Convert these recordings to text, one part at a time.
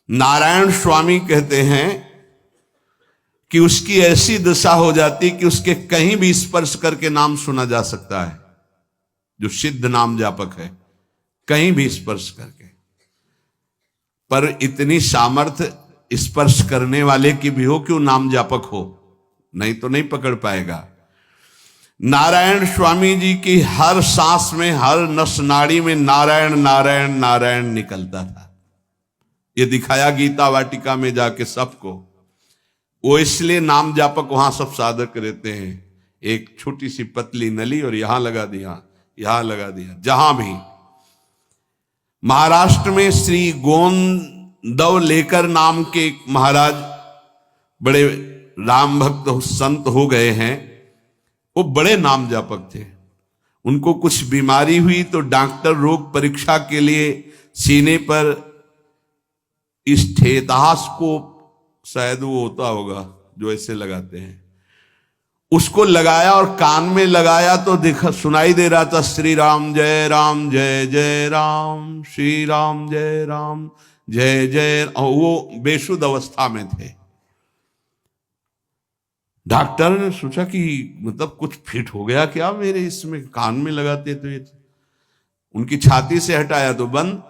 नारायण स्वामी कहते हैं कि उसकी ऐसी दशा हो जाती कि उसके कहीं भी स्पर्श करके नाम सुना जा सकता है। जो सिद्ध नाम जापक है, कहीं भी स्पर्श करके। पर इतनी सामर्थ्य स्पर्श करने वाले की भी हो कि वो नाम जापक हो, नहीं तो नहीं पकड़ पाएगा। नारायण स्वामी जी की हर सांस में, हर नस नाड़ी में नारायण नारायण नारायण निकलता था। ये दिखाया गीता वाटिका में जाके सबको। वो इसलिए नाम जापक वहां सब साधक रहते हैं। एक छोटी सी पतली नली और यहां लगा दिया, यहां लगा दिया, जहां भी। महाराष्ट्र में श्री गोंदव लेकर नाम के एक महाराज बड़े राम भक्त संत हो गए हैं। वो बड़े नाम जापक थे। उनको कुछ बीमारी हुई तो डॉक्टर रोग परीक्षा के लिए सीने पर स्टेथोस्कोप, शायद वो होता होगा जो ऐसे लगाते हैं, उसको लगाया और कान में लगाया तो देखा, सुनाई दे रहा था श्री राम जय जय राम, श्री राम जय जय। वो बेसुध अवस्था में थे। डॉक्टर ने सोचा कि मतलब कुछ फिट हो गया क्या मेरे इसमें, कान में लगाते तो ये। उनकी छाती से हटाया तो बंद,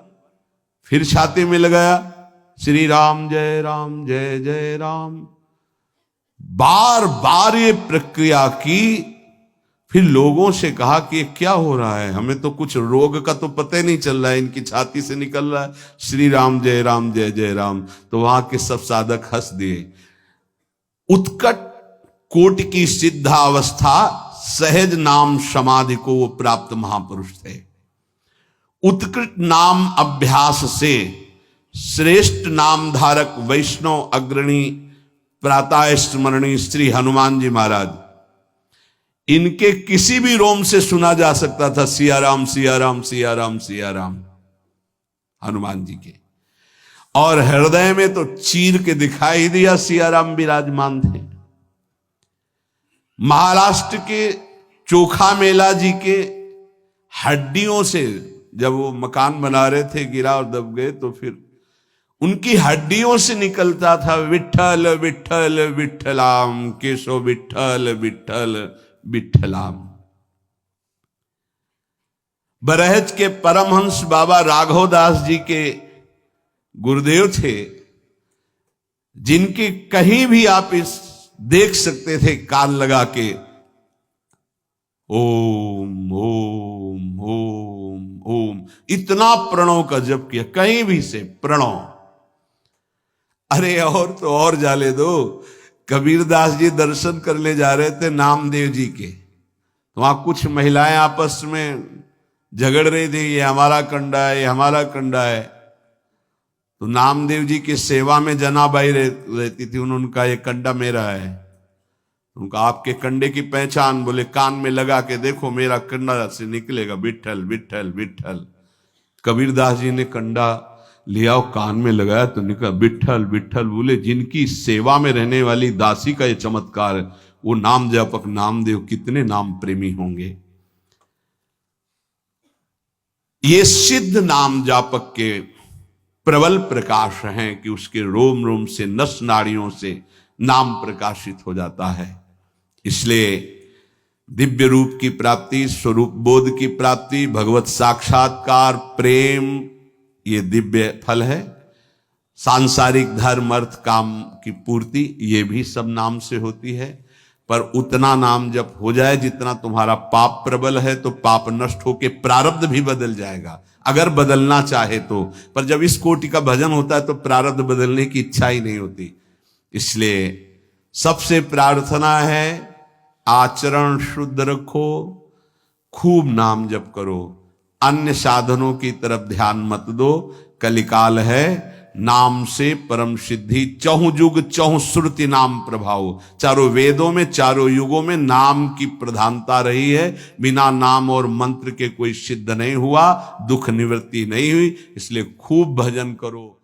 फिर छाती में लगाया, श्री राम जय जय राम। बार बार ये प्रक्रिया की। फिर लोगों से कहा कि ये क्या हो रहा है, हमें तो कुछ रोग का तो पता ही नहीं चल रहा है, इनकी छाती से निकल रहा है श्री राम जय जय राम। तो वहां के सब साधक हंस दिए। उत्कट कोटि की सिद्धावस्था सहज नाम समाधि को वो प्राप्त महापुरुष थे। उत्कृष्ट नाम अभ्यास से श्रेष्ठ नाम धारक वैष्णव अग्रणी प्रातः स्मरणी श्री हनुमान जी महाराज, इनके किसी भी रोम से सुना जा सकता था सिया राम सिया राम सिया राम सिया राम, हनुमान जी के। और हृदय में तो चीर के दिखाई दिया सिया राम विराजमान थे। महाराष्ट्र के चोखा मेला जी के हड्डियों से, जब वो मकान बना रहे थे, गिरा और दब गए, तो फिर उनकी हड्डियों से निकलता था विठ्ठल विठ्ठल विठ्ठलाम, केशव विठ्ठल विठ्ठल विठ्ठलाम। बरहज के परमहंस बाबा राघव दास जी के गुरुदेव थे, जिनके कहीं भी आप इस देख सकते थे कान लगा के ओम ओम ओम ओम, इतना प्रणव का जप किया, कहीं भी से प्रणव। अरे और तो और जाले दो, कबीरदास जी दर्शन करने जा रहे थे नामदेव जी के, तो वहां कुछ महिलाएं आपस में झगड़ रही थी, ये हमारा कंडा है, ये हमारा कंडा है। तो नामदेव जी की सेवा में जनाबाई रहती थी, उनका ये कंडा मेरा है। उनका आपके कंडे की पहचान, बोले कान में लगा के देखो, मेरा कंडा से निकलेगा विठ्ठल विठ्ठल विठ्ठल। कबीरदास जी ने कंडा लिया और कान में लगाया तो निकला विठ्ठल विठ्ठल। बोले जिनकी सेवा में रहने वाली दासी का ये चमत्कार है, वो नाम जापक नामदेव कितने नाम प्रेमी होंगे। ये सिद्ध नाम जापक के प्रबल प्रकाश हैं कि उसके रोम रोम से, नस नाड़ियों से नाम प्रकाशित हो जाता है। इसलिए दिव्य रूप की प्राप्ति, स्वरूप बोध की प्राप्ति, भगवत साक्षात्कार, प्रेम, ये दिव्य फल है। सांसारिक धर्म अर्थ काम की पूर्ति, ये भी सब नाम से होती है। पर उतना नाम जब हो जाए जितना तुम्हारा पाप प्रबल है, तो पाप नष्ट होके प्रारब्ध भी बदल जाएगा, अगर बदलना चाहे तो। पर जब इस कोटि का भजन होता है तो प्रारब्ध बदलने की इच्छा ही नहीं होती। इसलिए सबसे प्रार्थना है, आचरण शुद्ध रखो, खूब नाम जप करो, अन्य साधनों की तरफ ध्यान मत दो। कलिकाल है, नाम से परम सिद्धि, चहुं युग चहुं श्रुति नाम प्रभाव। चारों वेदों में, चारों युगों में नाम की प्रधानता रही है। बिना नाम और मंत्र के कोई सिद्ध नहीं हुआ, दुख निवृत्ति नहीं हुई। इसलिए खूब भजन करो।